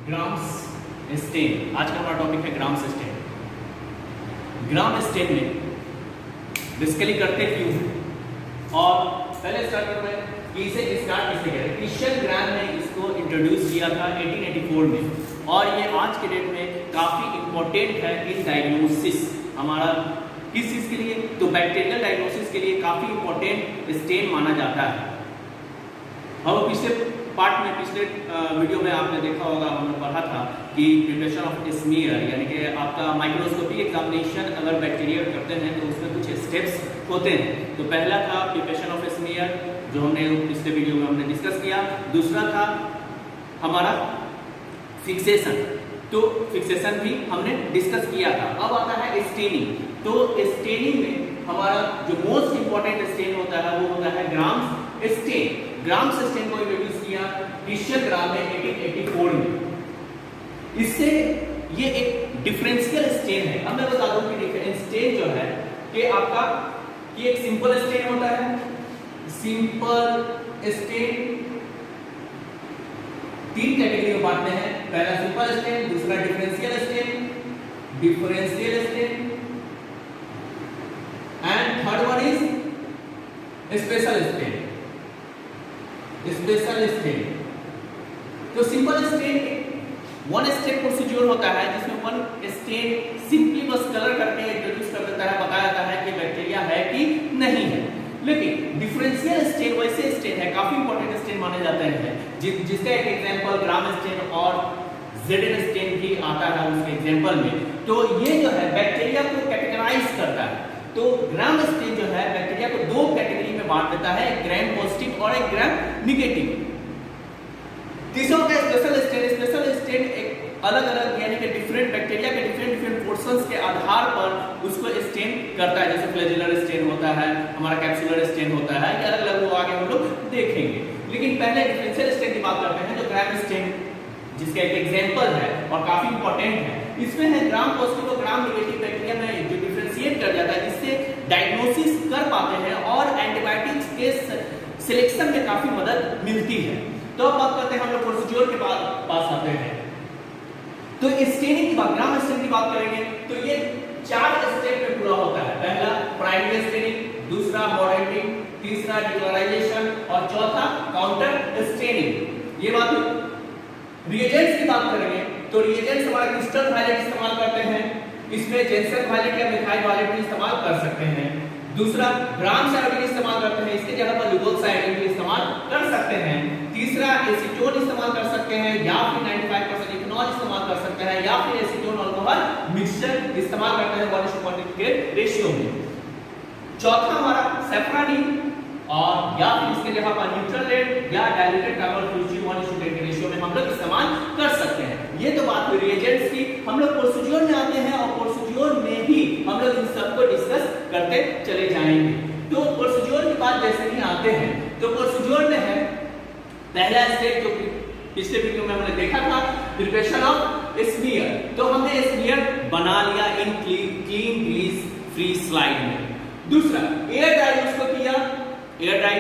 Grams stand. आज का हमारा टॉपिक है ग्राम्स स्टेन। ग्राम स्टेन में बेसिकली करते क्यों हैं, और पहले स्टार्ट करते हैं कि इसे स्टार्ट किसने किया। क्रिश्चियन ग्राम ने इसको इंट्रोड्यूस किया था 1884 में, और ये आज के डेट में काफ़ी इंपॉर्टेंट है इन डायग्नोसिस हमारा किस चीज़ के लिए, तो बैक्टीरियल डायग्नोसिस के लिए काफ़ी इंपॉर्टेंट स्टेन माना जाता है। और पिछले पार्ट में पिछले वीडियो में आपने देखा होगा, हमने पढ़ा था कि प्रिपरेशन ऑफ स्मीयर यानी कि आपका माइक्रोस्कोपी एग्जामिनेशन अगर बैक्टीरिया करते हैं तो उसमें कुछ स्टेप्स होते हैं। तो पहला था प्रिपरेशन ऑफ स्मीयर जो हमने पिछले वीडियो में हमने डिस्कस किया। दूसरा था हमारा फिक्सेशन, तो फिक्सेशन भी हमने डिस्कस किया था। अब आता है स्टेनिंग। तो स्टेनिंग में हमारा जो मोस्ट इंपॉर्टेंट स्टेन होता है वो होता है ग्राम्स स्टेन। ग्राम्स स्टेन को इंट्रोड्यूस किया क्रिश्चियन ग्राम ने 1884 में। इससे ये एक डिफरेंशियल स्टेन है। अब मैं बता दूं कि डिफरेंशियल स्टेन जो है कि आपका ये एक सिंपल स्टेन होता है। सिंपल स्टेन तीन कैटेगरी में बांटते हैं। पहला सिंपल स्टेन, दूसरा differential stain, and third one is special stain. तो simple stain one step procedure होता है जिसमें वन स्टेन सिंपली बस कलर करके इंट्रोड्यूस कर देता है, बताया जाता है कि बैक्टीरिया है कि नहीं है। लेकिन डिफरेंशियल स्टेन वैसे स्टेन है, काफी इंपॉर्टेंट स्टेन माने जाते हैं, जिसका एक एग्जांपल ग्राम स्टेन और जेडन स्टेन भी आता है उसके एग्जांपल में। तो ये जो है बैक्टीरिया को कैटेगराइज करता है। तो ग्राम स्टेन जो है बैक्टीरिया को दो कैटेगरी में बांट देता है, एक ग्राम पॉजिटिव और एक ग्राम नेगेटिव। तीसरा होता है स्पेशल स्टेन। स्पेशल स्टेन एक अलग अलग यानी कि डिफरेंट बैक्टीरिया के डिफरेंट पोर्शंस के आधार पर उसको स्टेन करता है। जैसे फ्लैजेलर स्टेन होता है, हमारा कैप्सुलर स्टेन होता है, ये अलग अलग वो आगे हम लोग देखेंगे। लेकिन पहले डिफरेंशियल स्टेन की बात करते हैं, जो ग्राम स्टेन जिसका एक एग्जांपल है और काफी इंपॉर्टेंट है। इसमें है ग्राम पॉजिटिव और ग्राम नेगेटिव बैक्टीरिया में जो डिफरेंशिएट कर जाता है, जिससे डायग्नोसिस कर पाते हैं और एंटीबायोटिक्स के सिलेक्शन में काफी मदद मिलती है। तो अब बात करते हैं हम लोग प्रोसीजर के पास आते हैं। तो स्टेनिंग की बात, ग्राम स्टेनिंग की बात करेंगे तो ये 4 स्टेप में पूरा होता है। पहला प्राइमरी स्टेनिंग, दूसरा मॉडरेटिंग, तीसरा डिक्लोराइजेशन और चौथा काउंटर स्टेनिंग। ये बात रिएजेंट्स की बात करेंगे तो रिएजेंट्स हमारा क्रिस्टल वायलेट इस्तेमाल करते हैं। इसमें जेंसेन वायलेट या मिथाइल वायलेट भी इस्तेमाल कर सकते हैं। दूसरा ग्राम साइडिन इस्तेमाल करते हैं, इसके जगह पर लुगोल साइडिन भी इस्तेमाल कर सकते हैं। तीसरा एसीटोन इस्तेमाल कर सकते हैं, या फिर 95% इथेनॉल इस्तेमाल कर सकते हैं, या फिर एसीटोन अल्कोहल मिक्सचर इस्तेमाल करते हैं 1:1 के रेशियो में। चौथा हमारा सैफरानिन, और या फिर इसके जगह पर न्यूट्रल रेट या डाइल्यूटेड कार्बन फ्यूजी 1:10 के रेशियो में हम लोग इस्तेमाल कर सकते हैं। ये तो बात हुई रिएजेंट्स की। हम लोग प्रोसीजर में आते हैं और प्रोसीजर में भी हम लोग इन सबको डिस्कस करते चले जाएंगे। तो प्रोसीजर की बात जैसे ही आते हैं तो प्रोसीजर में है पहला स्टेप जो पिछले वीडियो में हमने देखा था, प्रिपरेशन ऑफ स्मीयर। तो हमने स्मीयर बना लिया इन क्लीन ग्रीस फ्री स्लाइड में। दूसरा एयर ड्राई उसको किया, एयर ड्राई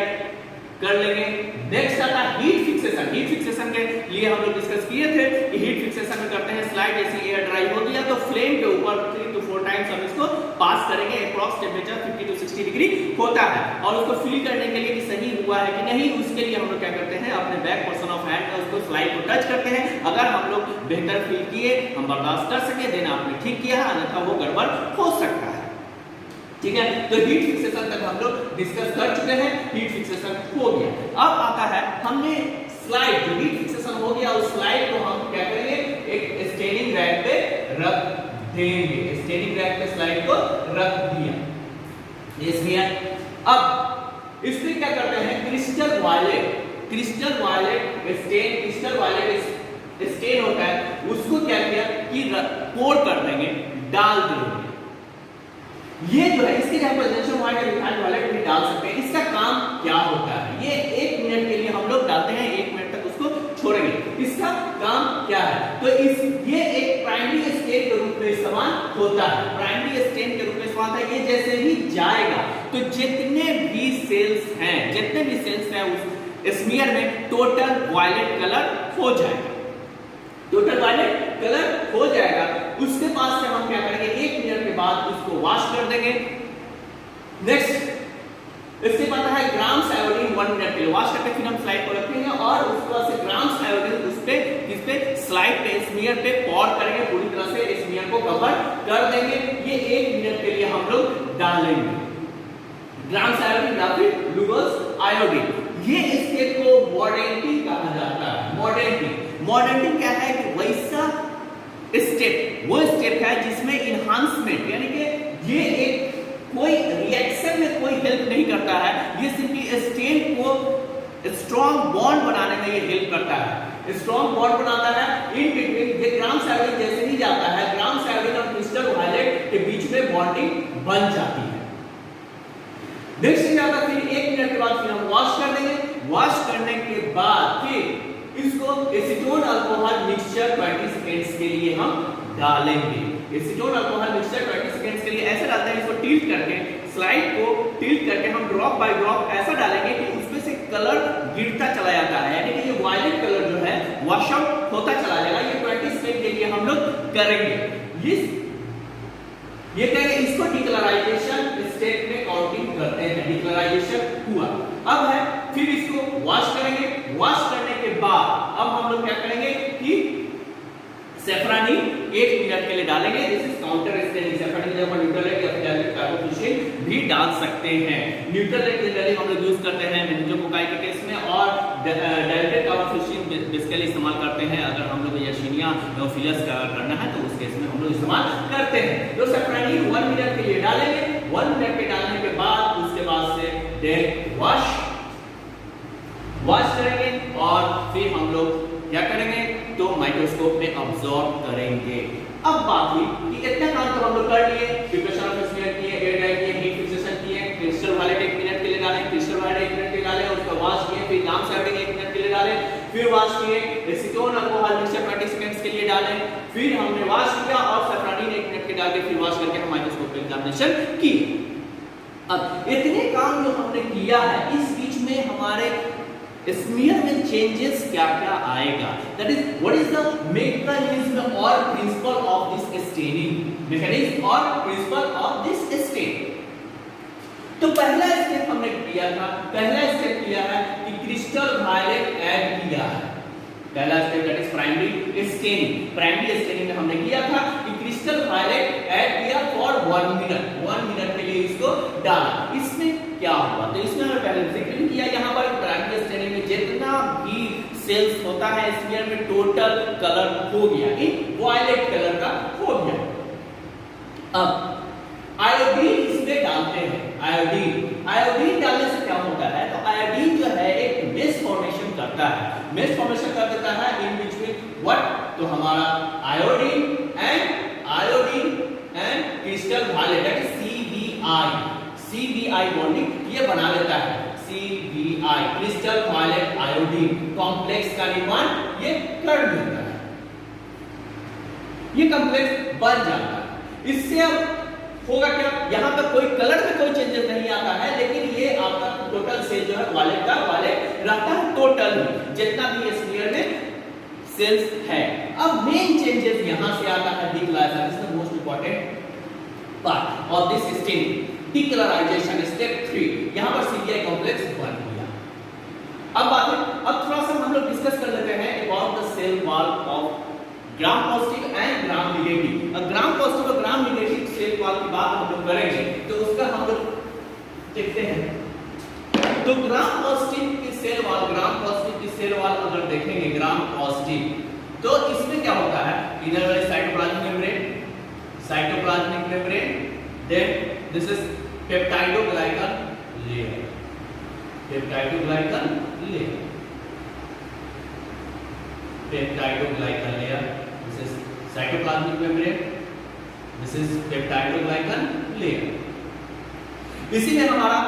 कर लेंगे। नेक्स्ट आता है हीट फिक्सेशन। हीट फिक्सेशन के लिए हम लोग डिस्कस किए थे कि हीट फिक्सेशन में करते हैं स्लाइड जैसे एयर ड्राई हो गया तो फ्लेम के ऊपर 3 to 4 टाइम्स हम इसको पास करेंगे। अप्रॉक्स टेंपरेचर 50 to 60 डिग्री होता है, और उसको फील करने के लिए कि सही हुआ है कि नहीं, उसके लिए हम लोग क्या करते हैं, अपने बैक पोर्शन ऑफ हैंड में उसको स्लाइड को टच करते हैं। अगर हम लोग बेहतर फील किए, हम बर्दाश्त कर सके, देन आपने ठीक किया, अन्यथा वो गड़बड़ हो सकता है। ठीक है, तो हीट फिक्सेशन तक हम लोग डिस्कस कर चुके हैं। हीट फिक्सेशन हो गया। अब आता है हमने स्लाइड, जो हीट फिक्सेशन हो गया उस स्लाइड को हम क्या करेंगे, एक स्टेनिंग रैक पे रख देंगे। स्टेनिंग रैक पे स्लाइड को रख दिया, इसलिए अब इसमें क्या करते हैं, क्रिस्टल वायलेट स्टेन होता है, उसको क्या किया कि पोर कर देंगे, डाल देंगे। ये जो है इसके जगह पर जेंसेन वायलेट या मिथाइल वायलेट भी डाल सकते हैं। इसका काम क्या होता है, ये 1 मिनट के लिए हम लोग डालते हैं, 1 मिनट तक उसको छोड़ेंगे। इसका काम क्या है, तो ये एक प्राइमरी स्टेन के रूप में इस्तेमाल होता है। प्राइमरी स्टेन के रूप में इस्तेमाल होता है। ये जैसे ही जाएगा तो जितने भी सेल्स हैं उस स्मीयर में टोटल वायलेट कलर हो जाएगा। टोटल इससे पता है ग्राम्स आयोडीन 1 मिनट के लिए वॉश करके फिर हम स्लाइड को रखेंगे और उसके बाद से ग्राम्स आयोडीन उस पे किस पे स्लाइड पे स्मीयर पे पॉर करेंगे, पूरी तरह से स्मीयर को कवर कर देंगे। ये 1 मिनट के लिए हम लोग डालेंगे ग्राम्स आयोडीन या फिर लुगोस आयोडीन। ये स्टेप को मॉडर्निटी कहा जाता है। मॉडर्निटी क्या है कि वैसा स्टेप, वो स्टेप है जिसमें इनहांसमेंट यानी कि ये एक कोई रिएक्शन में कोई हेल्प नहीं करता है, ये सिर्फ स्टेन को स्ट्रॉन्ग बॉन्ड बनाने में ये हेल्प करता है, स्ट्रॉन्ग बॉन्ड बनाता है इन बिटवीन। ये ग्राम्स आयोडीन जैसे ही जाता है, ग्राम्स आयोडीन और क्रिस्टल वायलेट के बीच में बॉन्डिंग बन जाती है। नेक्स्ट जाता फिर 1 मिनट के बाद फिर हम वॉश कर देंगे। वॉश करने के बाद फिर इसको एसीटोन अल्कोहल मिक्सचर 20 सेकेंड्स के लिए हम डालेंगे। एसीटोन अल्कोहल मिक्सचर 20 सेकेंड्स के लिए ऐसे डालते हैं, इसको टिल्ट करके स्लाइड को टिल्ट करके हम ड्रॉप बाय ड्रॉप ऐसा डालेंगे कि उसमें से कलर गिरता चला जाता है, यानी कि ये वायलेट कलर जो है वॉश आउट होता चला जाएगा। ये 20 सेकेंड के लिए हम लोग करेंगे। ये कहेंगे इसको डिक्लराइजेशन स्टेप में काउंटिंग करते हैं। डिक्लराइजेशन हुआ, अब है फिर इसको वॉश करेंगे। वॉश करने के बाद अब हम लोग क्या करेंगे कि सेफ्रानिन 1 मिनट के लिए डालेंगे। This is counter staining. Safranin जब हम न्यूट्रल या फिर डायरेक्ट कार्बोक्सिलेशन भी डाल सकते हैं। न्यूट्रल जनरली हम लोग यूज करते हैं मेनिंजोकोकाई के केस में, और डायरेक्ट कार्बोक्सिलेशन बेसिकली इस्तेमाल करते हैं अगर हम लोग यर्सीनिया हेमोफिलस का करना है तो उस केस में हम लोग इस्तेमाल करते हैं। तो सेफ्रानिन 1 मिनट के लिए डालेंगे। 1 मिनट के डालने के बाद उसके बाद से डायरेक्ट वॉश करेंगे और फिर हम लोग क्या करेंगे तो माइक्रोस्कोप में ऑब्जर्व करेंगे। अब बात हुई कि इतना काम तो हम लोग कर लिए, प्रिपरेशन ऑफ स्मीयर किए, एयर ड्राई किए, हीट फिक्सेशन किए, क्रिस्टल वायलेट 1 मिनट के लिए डालें, क्रिस्टल वायलेट 1 मिनट के लिए डालें, उसको वॉश किए, फिर ग्राम्स आयोडीन 1 मिनट के लिए डालें, फिर वॉश किए, एसीटोन अल्कोहल मिक्सचर 20 सेकंड्स के लिए डालें, फिर हमने वॉश किया और सेफ्रानिन 1 मिनट के डाल के फिर वॉश करके हम माइक्रोस्कोप पे एग्जामिनेशन किए। अब इतने काम जो हमने किया है, इस बीच में हमारे स्मीयर में चेंजेस क्या क्या आएगा, that is what is the mechanism और principle of this staining, mechanism और प्रिंसिपल ऑफ दिस स्टेन। तो पहला स्टेप हमने किया था, पहला स्टेप किया है कि क्रिस्टल वायलेट ऐड किया है। पहला step that is primary staining. Primary staining में हमने किया था कि क्रिस्टल वायलेट ऐड किया फॉर 1 मिनट के लिए इसको डाला। इसमें क्या हुआ, तो इसमें हमने पहले जिक्र किया, यहाँ पर प्राइमरी स्टेनिंग में जितना भी सेल्स होता है स्मीयर में टोटल कलर हो गया, एक वायलेट कलर का हो गया। अब आयोडीन इसमें डालते हैं। आयोडीन डालने से क्या होता है, तो आयोडीन जो है एक मेश फॉर्मेशन करता है, मेश फॉर्मेशन कर देता है इन बिटवीन व्हाट, तो हमारा iodine and crystal violet that is CVI bonding ये बना लेता है। CVI crystal violet iodine complex का निर्माण ये कर देता है, ये कॉम्प्लेक्स बन जाता है। इससे अब होगा क्या, यहाँ पर कोई कलर में कोई चेंजेस नहीं आता है, लेकिन ये आपका टोटल सेल जो है वायलेट का वायलेट रहता है टोटल जितना भी स्फीयर में सेल्स है। अब मेन चेंजेस यहाँ से आता है decolourisation, this is the most important part of this staining. Decolourisation step 3, यहाँ पर CVI कॉम्प्लेक्स बन गया। अब थोड़ा सा हम लोग डिस्कस कर लेते हैं about the cell wall of gram positive and gram negative. अब ग्राम पॉजिटिव और ग्राम नेगेटिव सेल वॉल की बात हम लोग करेंगे तो उसका हम लोग देखते हैं। तो ग्राम पॉजिटिव की सेल वॉल, ग्राम पॉजिटिव की सेल वॉल अगर देखेंगे ग्राम पॉजिटिव तो इसमें क्या होता है, इधर वाले cytoplasmic membrane, then this is peptidoglycan layer, peptidoglycan layer, this is cytoplasmic membrane, this is peptidoglycan layer। इसी में हमारा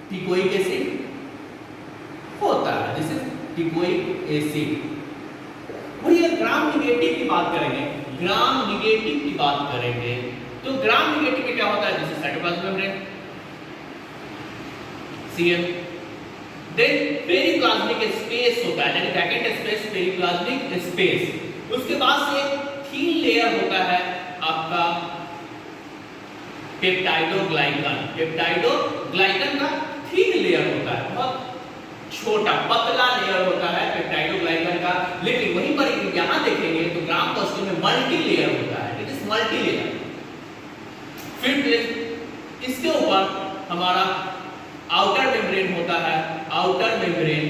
टिकोइक एसिड होता है, दिस इज टिकोइक एसिड। और ये ग्राम नेगेटिव की बात करेंगे, ग्राम नेगेटिव की बात करेंगे तो ग्राम नेगेटिव में क्या होता है, this is cytoplasmic membrane Cl, then periplasmic space होता है, यानी वैकेंट स्पेस, पेरिप्लाज्मिक स्पेस। उसके बाद से थीन लेयर होता है आपका पेप्टाइडोग्लाइकन, पेप्टाइडोग्लाइकन का थिन लेयर होता है, बहुत छोटा पतला लेयर होता है पेप्टाइडोग्लाइकन का। लेकिन वहीं पर यहां देखेंगे तो ग्राम पॉजिटिव में मल्टी लेयर होता है, इट इज मल्टी लेयर। फिर इसके ऊपर हमारा आउटर मेम्ब्रेन होता है, आउटर मेम्ब्रेन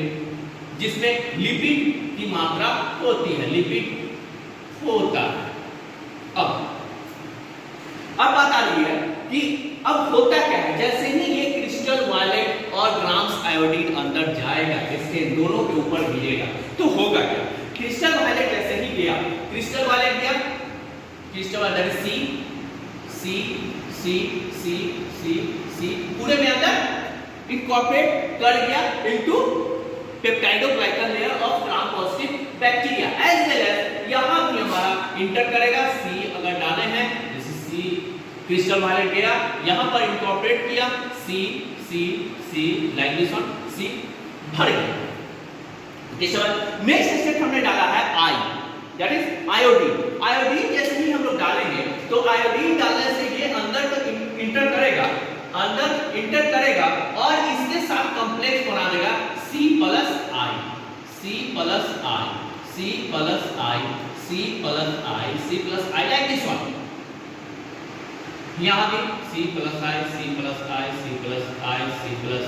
जिसमें लिपिड की मात्रा होती है, लिपिड होता है। अब बात आ रही है कि अब होता क्या है, जैसे ही ये क्रिस्टल वायलेट और ग्राम्स आयोडीन अंदर जाएगा, इसके दोनों के ऊपर गिरेगा, तो होगा क्या? क्रिस्टल वायलेट जैसे ही गया, क्रिस्टल वायलेट गया, crystal violet C C C C C C पूरे में अंदर इनकॉर्पोरेट कर गया into peptidoglycan layer of gram positive bacteria, as well as यहां भी हमारा इंटर करेगा। सी अगर डाले हैं, जैसे सी क्रिस्टल वायलेट गया, यहां पर इनकॉर्पोरेट किया, सी C C like this one, सी भर गया। नेक्स्ट स्टेप हमने डाला है आई, दैट इज आयोडीन। आयोडीन जैसे ही हम लोग डालेंगे तो आयोडीन डालने से ये अंदर तक इंटर करेगा, अंदर इंटर करेगा और इसके साथ कॉम्प्लेक्स बना देगा C plus I, C plus I, C plus I, C plus I, C plus I, like this one. यहां भी C प्लस आई, C प्लस आई, C प्लस आई, C प्लस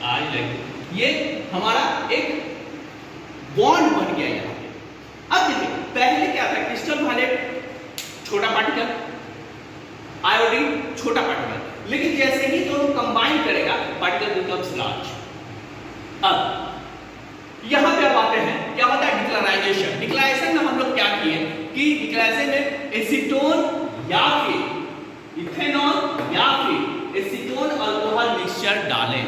आई, लाइक ये हमारा एक बॉन्ड बन गया यहाँ पे। अब देखिए पहले क्या था, क्रिस्टल वायलेट छोटा पार्टिकल, आयोडीन छोटा पार्टिकल, लेकिन जैसे ही दोनों कंबाइन करेगा पार्टिकल बिकम्स लार्ज। अब यहां पे अब आते हैं, क्या होता है डिक्लराइजेशन। डिक्लराइजेशन में हम लोग क्या किए कि डिक्लराइजेशन में एसीटोन या फिर इथेनॉल या फिर एसीटोन अल्कोहल मिक्सचर डालें,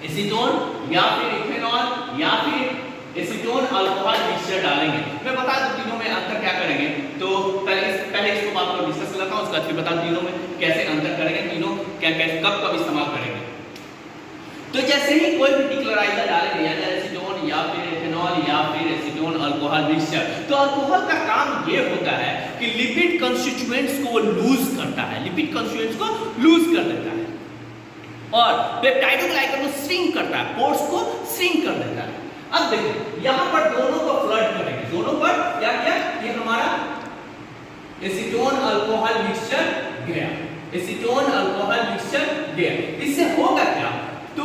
एसीटोन या फिर इथेनॉल या फिर एसीटोन अल्कोहल मिक्सचर डालेंगे। मैं बता दूं तीनों में अंतर क्या करेंगे, तो पहले इसको बात को डिस्कस कर लेता हूं, उसके बाद फिर बता दूं तीनों में कैसे अंतर करेंगे, तीनों क्या क्या कब इस्तेमाल करेंगे। तो जैसे ही कोई भी डिक्लोराइजर डालेंगे या एसीटोन या फिर एथेनॉल या फिर एसीटोन अल्कोहल मिक्सचर, तो अल्कोहल का काम ये होता है कि लिपिड कंस्टिट्यूएंट्स को लूज करता है, लिपिड कंस्टिट्यूएंट्स को लूज कर देता है और पेप्टाइडोग्लाइकन को श्रिंक करता है, पोर्स को श्रिंक कर देता है। अब देखिए यहां पर दोनों को फ्लड करेंगे, दोनों पर क्या किया, ये हमारा एसीटोन अल्कोहल मिक्सचर गया, एसीटोन अल्कोहल मिक्सचर गया। इससे होगा क्या, तो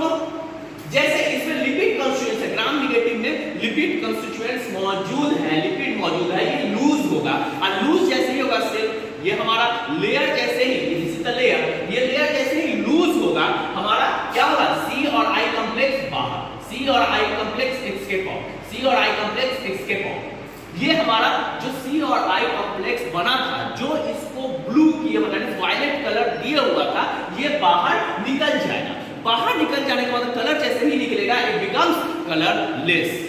जैसे इसमें लिपिड कंस्टिट्यूएंट्स है, ग्राम नेगेटिव में लिपिड कंस्टिट्यूएंट्स मौजूद है, लिपिड मौजूद है, ये लूज होगा और लूज जैसे ही होगा सिर्फ ये हमारा लेयर जैसे ही, दिस इज द लेयर, ये लेयर जैसे ही लूज होगा हमारा क्या होगा, C और I कॉम्प्लेक्स बाहर, C और I complex escape out, C और I कॉम्प्लेक्स एस्केप आउट। ये हमारा जो C और I कॉम्प्लेक्स बना था, जो इसको ब्लू किए मतलब वायलेट कलर दिया हुआ था, ये बाहर निकल जाएगा। बाहर निकल जाने के बाद कलर जैसे ही निकलेगा इट बिकम्स कलरलेस।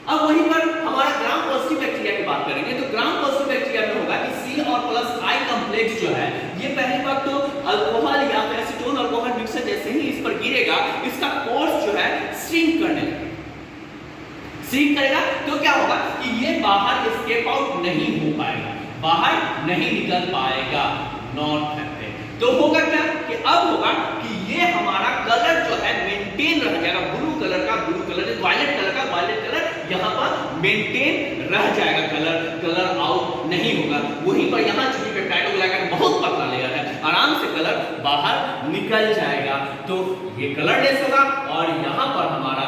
अब वहीं पर हमारा ग्राम पॉजिटिव बैक्टीरिया की बात करेंगे, तो ग्राम पॉजिटिव बैक्टीरिया में होगा कि C और प्लस I कॉम्प्लेक्स जो है ये पहली बात तो अल्कोहल या फिर एसीटोन अल्कोहल मिक्सचर जैसे ही इस पर गिरेगा, इसका कोर्स जो है श्रिंक करने लगेगा, श्रिंक करेगा तो क्या होगा कि ये बाहर एस्केप आउट नहीं हो पाएगा, बाहर नहीं निकल पाएगा, नॉट हैपन। तो होगा क्या कि अब होगा कि ये हमारा कलर जो है मेंटेन रह जाएगा, ब्लू कलर का ब्लू कलर, वायलेट कलर का वायलेट कलर यहाँ पर मेंटेन रह जाएगा, कलर आउट नहीं होगा। वहीं पर यहाँ चूंकि पेप्टाइडोग्लाइकन बहुत पतला लेयर है, आराम से कलर बाहर निकल जाएगा, तो ये कलरलेस होगा और यहाँ पर हमारा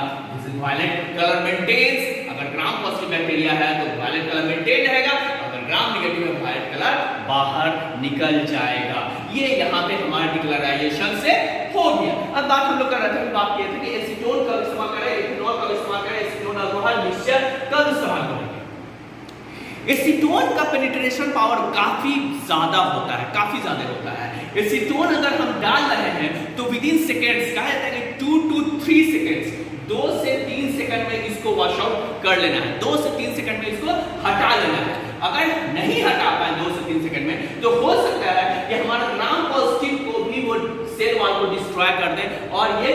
वायलेट कलर मेंटेन्स। अगर ग्राम पॉजिटिव बैक्टीरिया है तो वायलेट कलर मेंटेन रहेगा, अगर ग्राम नेगेटिव है वायलेट कलर बाहर निकल जाएगा। ये यहाँ पे हमारे डिक्लराइजेशन से हो गया। अब बात हम लोग कर रहे थे, बात किए थे कि एसीटोन कब इस्तेमाल करें, इथेनॉल कब इस्तेमाल करें, एसीटोन अल्कोहल मिक्सचर कब इस्तेमाल करेंगे। एसीटोन का पेनिट्रेशन पावर काफी ज्यादा होता है, काफी ज्यादा होता है। एसीटोन अगर हम डाल रहे हैं तो विद इन सेकेंड्स, कहा जाता है कि 2 to 3 सेकेंड्स, 2 से 3 सेकंड में इसको वॉश आउट कर लेना है, 2 से 3 सेकंड में इसको हटा लेना है। अगर नहीं हटा पाए 2 से 3 सेकंड में, तो हो सकता है कि हमारा ग्राम पॉजिटिव को भी वो सेल वॉल को डिस्ट्रॉय कर दे और ये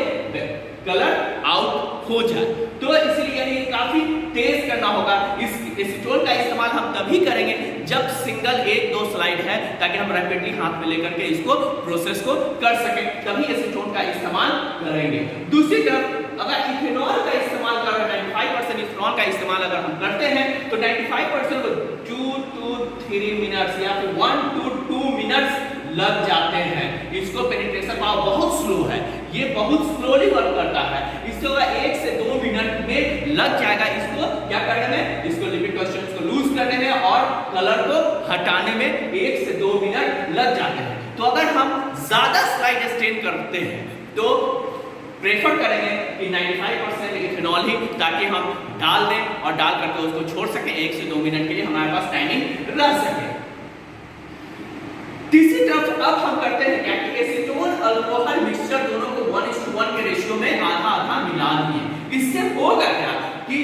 कलर आउट हो जाए। तो इसलिए ये काफी तेज करना होगा। इस एसीटोन का इस्तेमाल इस्तेमाल हम तभी करेंगे जब सिंगल 1-2 स्लाइड है, ताकि हम रैपिडली हाथ में लेकर के इसको प्रोसेस को कर सकें, तभी एसीटोन का इस्तेमाल करेंगे। दूसरी तरफ अगर इथेनॉल का इस्तेमाल कर रहे हैं, 95% इथेनॉल का इस्तेमाल अगर हम करते हैं तो 95% को 2 to 3 मिनट्स या फिर 1 to 2 मिनट्स लग जाते हैं। इसको पेनिट्रेशन पावर बहुत स्लो है, ये बहुत स्लोली वर्क करता है, इसको 1 से 2 मिनट में लग जाएगा। इसको क्या करने में, इसको लिपिड क्रिस्टल्स को लूज करने में और कलर को हटाने में 1 से 2 मिनट लग जाते हैं। तो अगर हम ज्यादा स्लाइड स्टेन करते हैं तो प्रेफर करेंगे कि 95% इथेनॉल ही, ताकि हम डाल दें और डाल करके उसको छोड़ सकें 1 से 2 मिनट के लिए, हमारे पास टाइमिंग रह सके। तीसरी तरफ अब हम करते हैं क्या कि एसीटोन अल्कोहल मिक्सचर दोनों को 1:1 के रेशियो में आधा आधा मिला दिए। इससे होगा क्या कि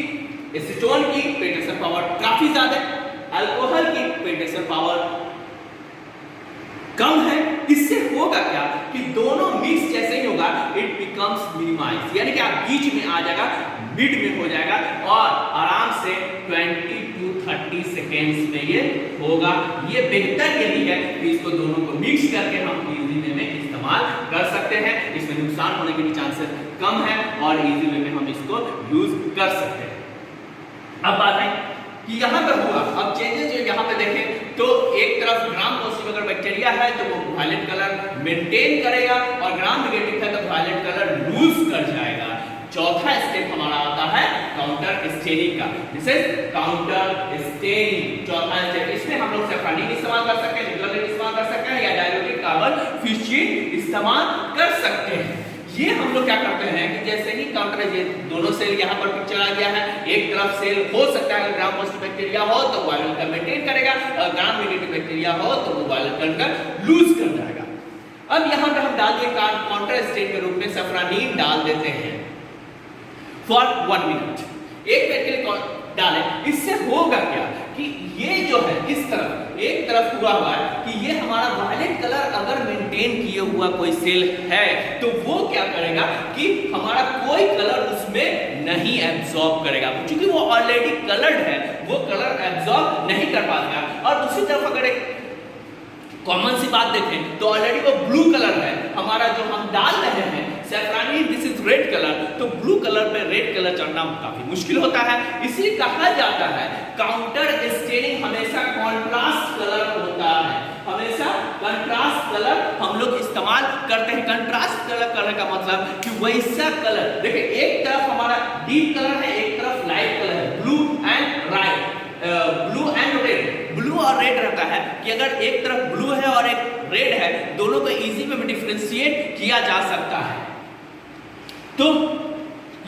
एसीटोन की पेनिट्रेशन पावर काफी ज्यादा है, अल्कोहल की पेनिट्रेशन पावर कम है। इससे होगा क्या कि दोनों मिक्स जैसे ही होगा, इट बिकम्स मिनिमाइज, यानी कि आप बीच में आ जाएगा, मिड में हो जाएगा और आराम से 20 to 30 सेकेंड्स में ये होगा। ये बेहतर यही है कि इसको दोनों को मिक्स करके हम इजी वे में इस्तेमाल कर सकते हैं, इसमें नुकसान होने के चांसेस कम है और इजी वे में हम इसको यूज कर सकते हैं। अब बात है कि यहाँ पर हुआ, अब चेंजेस जो यहाँ पे देखें तो एक तरफ ग्राम पॉजिटिव अगर बैक्टीरिया है तो वो वायलेट कलर मेंटेन करेगा और ग्राम नेगेटिव है तो वायलेट कलर लूज कर जाएगा। चौथा स्टेप हमारा आता है काउंटर स्टेनिंग का, दिस इज काउंटर स्टेनिंग। चौथा स्टेप, इसमें हम लोग सैफरानिन इस्तेमाल कर सकते हैं, निकोलेट इस्तेमाल कर सकते हैं या डायल्यूटेड कार्बन फिशिन इस्तेमाल कर सकते हैं। ये हम लोग क्या करते हैं कि जैसे ही काउंटर, ये दोनों सेल यहाँ पर पिक्चर आ गया है, एक तरफ सेल हो सकता है ग्राम पॉजिटिव बैक्टीरिया हो तो वायलेट कलर मेंटेन करेगा, और ग्राम नेगेटिव बैक्टीरिया हो तो वो वायलेट कलर लूज कर जाएगा। अब यहाँ पे हम डाल दिए काउंटर स्टेन के रूप में सैफरानिन डाल देते हैं फॉर 1 मिनट, 1 मिनट के लिए डालें। इससे होगा क्या कि ये जो है इस तरफ एक तरफ हुआ हुआ है कि ये हमारा वायलेट कलर अगर मेंटेन किए हुआ कोई सेल है तो वो क्या करेगा कि हमारा कोई कलर उसमें नहीं एब्जॉर्ब करेगा, क्योंकि वो ऑलरेडी कलर्ड है, वो कलर एब्जॉर्ब नहीं कर पाएगा। और दूसरी तरफ अगर एक कॉमन सी बात देखें तो ऑलरेडी वो ब्लू कलर है हमारा, जो हम डाल रहे हैं सैफरानिन, दिस इज रेड कलर, तो ब्लू कलर पे रेड कलर चढ़ना काफी मुश्किल होता है। इसलिए कहा जाता है काउंटर स्टेनिंग हमेशा कॉन्ट्रास्ट कलर होता है, हमेशा कंट्रास्ट कलर हम लोग इस्तेमाल करते हैं। कंट्रास्ट कलर करने का मतलब कि वैसा कलर, देखिए एक तरफ हमारा डीप कलर है, एक तरफ लाइट कलर है, blue and right, blue and red, blue और रेड रहता है कि अगर एक तरफ ब्लू है और एक रेड है, दोनों को इजी में डिफरेंशिएट किया जा सकता है। तो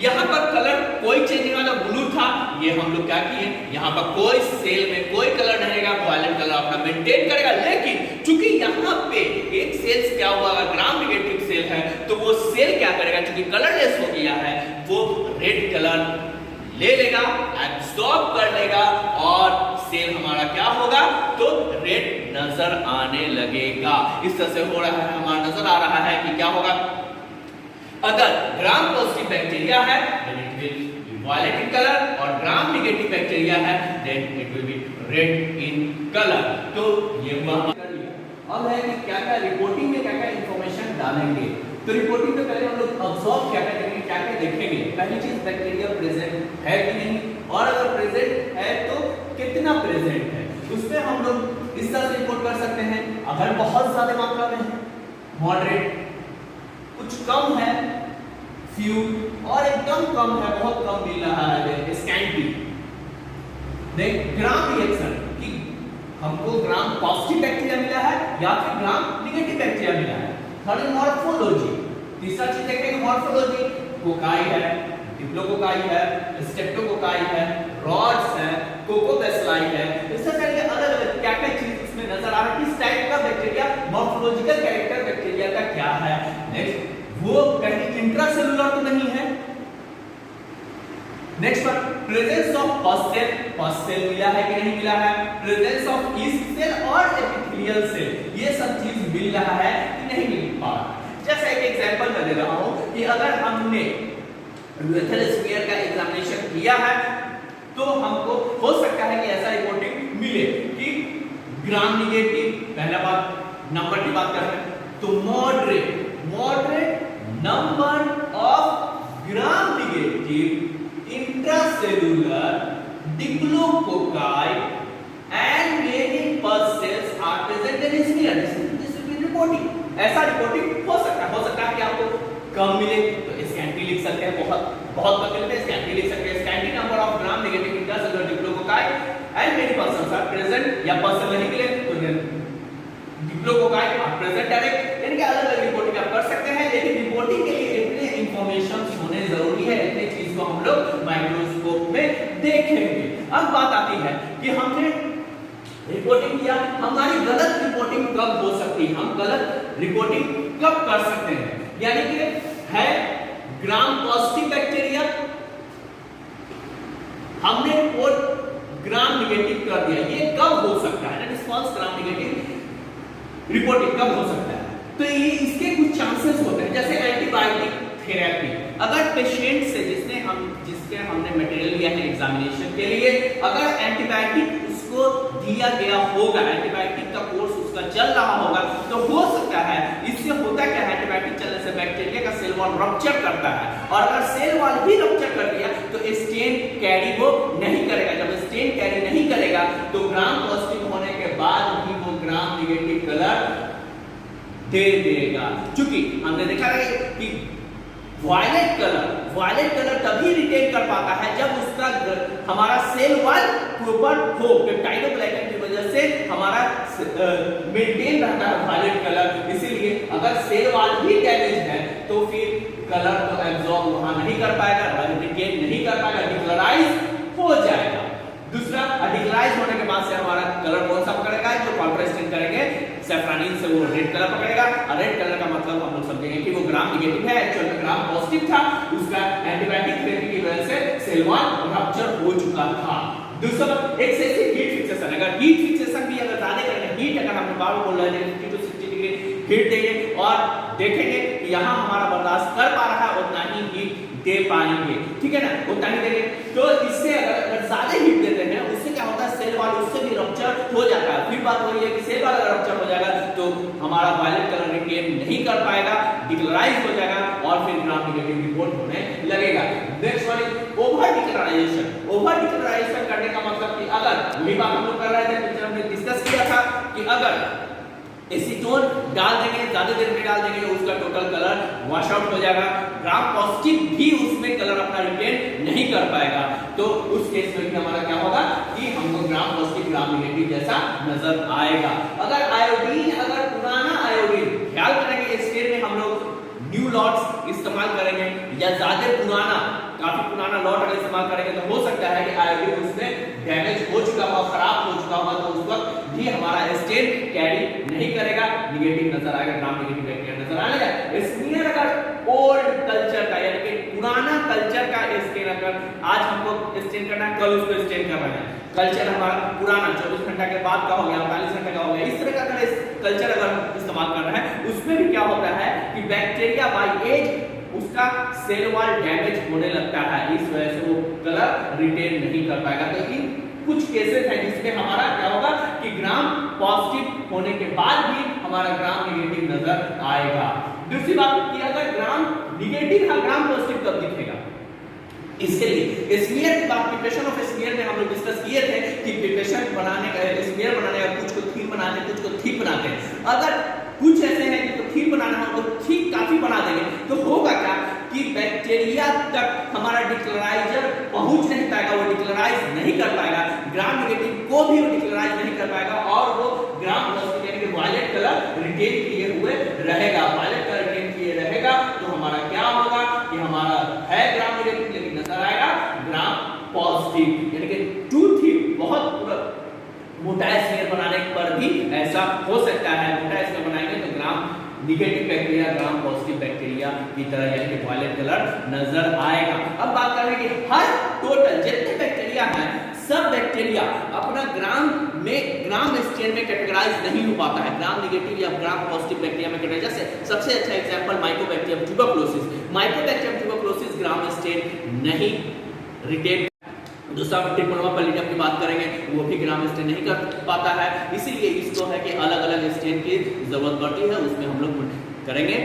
यहाँ पर कलर कोई चेंज नहीं वाला, ब्लू था, ये हम लोग क्या किए, यहाँ पर कोई सेल में कोई कलर नहीं रहेगा, वायलेट कलर अपना मेंटेन करेगा। लेकिन चूंकि यहाँ पे एक सेल क्या हुआ, अगर ग्राम नेगेटिव सेल है तो वो सेल क्या करेगा, चूंकि कलरलेस हो गया है, वो रेड कलर ले लेगा, एब्सॉर्ब कर लेगा और सेल हमारा क्या होगा तो रेड नजर आने लगेगा। इस तरह से हो रहा है, हमारा नजर आ रहा है कि क्या होगा, अगर ग्राम पॉजिटिव बैक्टीरिया है then it will be violet in colour और ग्राम नेगेटिव बैक्टीरिया है then it will be red in colour. तो ये हुआ। अब है कि क्या क्या रिपोर्टिंग में क्या क्या इंफॉर्मेशन डालेंगे। तो रिपोर्टिंग में पहले हम लोग ऑब्जर्व क्या क्या करेंगे, क्या क्या देखेंगे। पहली चीज बैक्टीरिया प्रेजेंट है कि नहीं, और अगर प्रेजेंट है तो कितना प्रेजेंट है, उसमें हम लोग इस तरह से रिपोर्ट कर सकते हैं। अगर बहुत ज्यादा मात्रा में है, मॉडरेट, कुछ कम है, फ्यू, और एकदम कम है, बहुत कम मिल रहा है, स्कैंटी। देख ग्राम रिएक्शन कि हमको ग्राम पॉजिटिव बैक्टीरिया मिला है या फिर ग्राम नेगेटिव बैक्टीरिया मिला है। थर्ड मॉर्फोलॉजी, तीसरा चीज देखेंगे मॉर्फोलॉजी, कोकाई है, डिप्लोकोकाई है, स्ट्रेप्टोकोकाई है, रॉड्स है, कोकोबैसिलाई है। इस तरह के अलग अलग क्या क्या चीज इसमें नजर आ रहा है, किस टाइप का बैक्टीरिया, मॉर्फोलॉजिकल कैरेक्टर बैक्टीरिया का क्या है। नेक्स्ट, वो कहीं इंट्रासेलुलर तो नहीं है। नेक्स्ट पर प्रेजेंस ऑफ फर्स्ट सेल मिला है कि नहीं मिला है, प्रेजेंस ऑफ ईस्ट सेल और एपिथेलियल सेल, ये सब चीज मिल रहा है कि नहीं मिल पा रहा है। जैसे एक एग्जांपल मैं दे रहा हूं कि अगर हमने यूरेथ्रल स्मीयर का एग्जामिनेशन किया है तो हमको हो सकता है कि ऐसा रिपोर्टिंग मिले कि ग्राम निगेटिव, पहला बात नंबर की बात कर रहे हैं तो moderate number of gram negative intracellular diplococci and many pus cells are present in smear. This will be reporting. ऐसा रिपोर्टिंग हो सकता है कि आपको कम मिले तो स्कैंटी लिख सकते हैं, बहुत कम मिलते हैं स्कैंटी लिख सकते हैं। Scanty number of gram negative intracellular diplococci and many persons are present, या पर्सन नहीं मिले तो डिप्लोकोकाई आर प्रेजेंट डायरेक्ट, यानी कि अलग-अलग रिपोर्टिंग आप कर सकते हैं। लेकिन रिपोर्टिंग के लिए इतने इंफॉर्मेशन होने जरूरी है, इतने चीज को हम लोग माइक्रोस्कोप में देखेंगे। अब बात आती है कि हमने रिपोर्टिंग किया, हमारी गलत रिपोर्टिंग कब हो सकती है, हम गलत रिपोर्टिंग कब कर सकते हैं, यानी कि है ग्राम पॉजिटिव बैक्टीरिया हमने और ग्राम निगेटिव कर दिया, ये कब हो सकता है, रिस्पांस ग्राम निगेटिव रिपोर्टिंग कब हो सकता है। तो ये इसके कुछ चांसेस होते हैं, जैसे एंटीबायोटिक थेरेपी, अगर पेशेंट से जिसके हमने मटेरियल लिया है एग्जामिनेशन के लिए, अगर एंटीबायोटिक उसको दिया गया होगा, एंटीबायोटिक का कोर्स उसका चल रहा होगा, तो हो सकता है इससे होता क्या है, एंटीबायोटिक चलने से बैक्टीरिया का सेल वॉल रप्चर करता है, और अगर सेल वॉल ही रप्चर कर दिया तो स्टेन कैरी वो नहीं करेगा। जब स्टेन कैरी नहीं करेगा तो ग्राम पॉजिटिव होने के बाद भी वो ग्राम निगेटिव कलर दे देगा। क्योंकि हमने देखा है कि वायलेट कलर तभी रिटेन कर पाता है जब उसका हमारा सेल वॉल प्रॉपर हो, पेप्टाइडोग्लाइकन की वजह से हमारा मेंटेन रहता है वायलेट कलर। इसीलिए अगर सेल वॉल ही डैमेज है तो फिर कलर तो एब्जॉर्ब वहां नहीं कर पाएगा, रिटेन नहीं कर पाएगा, डिक्लराइज हो जाएगा। दूसरा, डिक्लराइज होने के बाद से हमारा कलर कौन सा पकड़ेगा, जो कॉन्ट्रास्टिंग करेंगे सैफ्रानिन से वो रेड कलर पकड़ेगा, और रेड कलर का मतलब हम लोग समझेंगे कि वो ग्राम निगेटिव है, एक्चुअल में ग्राम पॉजिटिव था, उसका एंटीबायोटिक थेरेपी की वजह से सेल वॉल रप्चर हो चुका था। दूसरा, एक्सेसिव हीट फिक्सेशन, अगर हीट फिक्सेशन भी अगर ज्यादा करेंगे, हीट अगर हम बार बोल रहे हैं 50 to 60 डिग्री हीट देंगे और देखेंगे कि यहाँ हमारा बर्दाश्त कर पा रहा है, उतना ही हीट दे पाएंगे, ठीक है ना, उतना ही देंगे। तो इससे अगर ज्यादा हीट देते हैं उससे क्या होता है, सेल वॉल उससे भी रप्चर हो जाता है। फिर बात वही है कि सेल वॉल अगर रप्चर हो जाएगा तो हमारा वायलेट कलर रिटेन नहीं कर पाएगा, डिक्लराइज हो जाएगा और फिर ग्राम निगेटिव रिपोर्ट होने लगेगा। Next one is over decolourisation. Over decolourisation करने का मतलब कि अगर वही बात हम लोग कर रहे थे, पिक्चर हमने डिस्कस किया था कि अगर एसीटोन डाल देंगे, ज्यादा देर में डाल देंगे, उसका टोटल कलर वॉश आउट हो जाएगा, ग्राम पॉजिटिव भी उसमें कलर अपना रिटेन नहीं कर पाएगा। तो उस केस में भी हमारा क्या होगा कि हमको ग्राम पॉजिटिव ग्राम निगेटिव जैसा नजर आएगा। अगर आयोडीन, अगर पुराना आयोडीन, ख्याल करेंगे इस केस में हम लोग न्यू लॉट्स इस्तेमाल करेंगे या ज्यादा पुराना, काफी पुराना लॉट अगर इस्तेमाल करेंगे तो हो सकता है कि आयोडीन उसमें डैमेज हो चुका हुआ, खराब हो चुका हुआ, तो उस वक्त भी हमारा स्टेन कैरी नहीं करेगा, निगेटिव नजर आएगा, ग्राम निगेटिव बैक्टीरिया नजर आएगा। स्मीयर अगर ओल्ड कल्चर का, यानी कि पुराना कल्चर का स्टेन, अगर आज हमको स्टेन करना है, कल उसको स्टेन कर रहे हैं, कल्चर हमारा पुराना 24 घंटा के बाद का हो गया, 48 घंटे का हो गया, इस तरह का अगर कल्चर अगर हम इस्तेमाल कर रहे हैं, उसमें भी क्या होता है कि बैक्टीरिया बाय एज उसका सेल वॉल डैमेज होने लगता है, इस वजह से वो कलर रिटेन नहीं कर पाएगा। तो इन कुछ केसेस हैं जिसमें हमारा क्या होगा कि ग्राम पॉजिटिव होने के बाद भी हमारा ग्राम निगेटिव नजर आएगा। दूसरी बात कि अगर ग्राम निगेटिव है, ग्राम पॉजिटिव कब दिखेगा, इसके लिए स्मीयर की बात, प्रिपरेशन ऑफ स्मीयर में हम लोग डिस्कस किए थे कि प्रिपरेशन बनाने का, स्मीयर बनाने का कुछ को थीक बनाते हैं, कुछ को थीक बनाते हैं। अगर कुछ ऐसे हैं जिनको थीक बनाना है तो थीक काफी बना देंगे, तो होगा क्या कि बैक्टीरिया तक हमारा डिक्लराइजर पहुंच नहीं पाएगा, वो डिक्लराइज नहीं कर पाएगा, ग्राम निगेटिव को भी वो डिक्लराइज नहीं कर पाएगा, और वो ग्राम पॉजिटिव यानी कि वायलेट कलर रिटेन किए हुए रहेगा। वायलेट कलर रिटेन किए रहेगा तो हमारा क्या होगा कि हमारा है ग्राम निगेटिव लेकिन नजर आएगा ग्राम पॉजिटिव, यानी कि टू थीक, बहुत मोटा स्मीयर बनाने पर भी ऐसा हो सकता है। मोटा स्मीयर बनाएंगे तो ग्राम निगेटिव बैक्टीरिया ग्राम पॉजिटिव बैक्टीरिया की तरह यानी कि वायलेट कलर नजर आएगा। अब बात करें कि हर टोटल जितने बैक्टीरिया हैं, सब बैक्टीरिया अपना ग्राम में, ग्राम स्टेन में कैटेगराइज नहीं हो पाता है, ग्राम निगेटिव या ग्राम पॉजिटिव बैक्टीरिया में कैटेगराइज। जैसे सबसे अच्छा example mycobacterium tuberculosis, mycobacterium tuberculosis gram stain नहीं रिटेन। दूसरा ट्रिपल पैलिडियम की बात करेंगे, वो भी ग्राम स्टेन नहीं कर पाता है, इसीलिए इसको है कि अलग अलग स्टेन की जरूरत पड़ती है, उसमें हम लोग करेंगे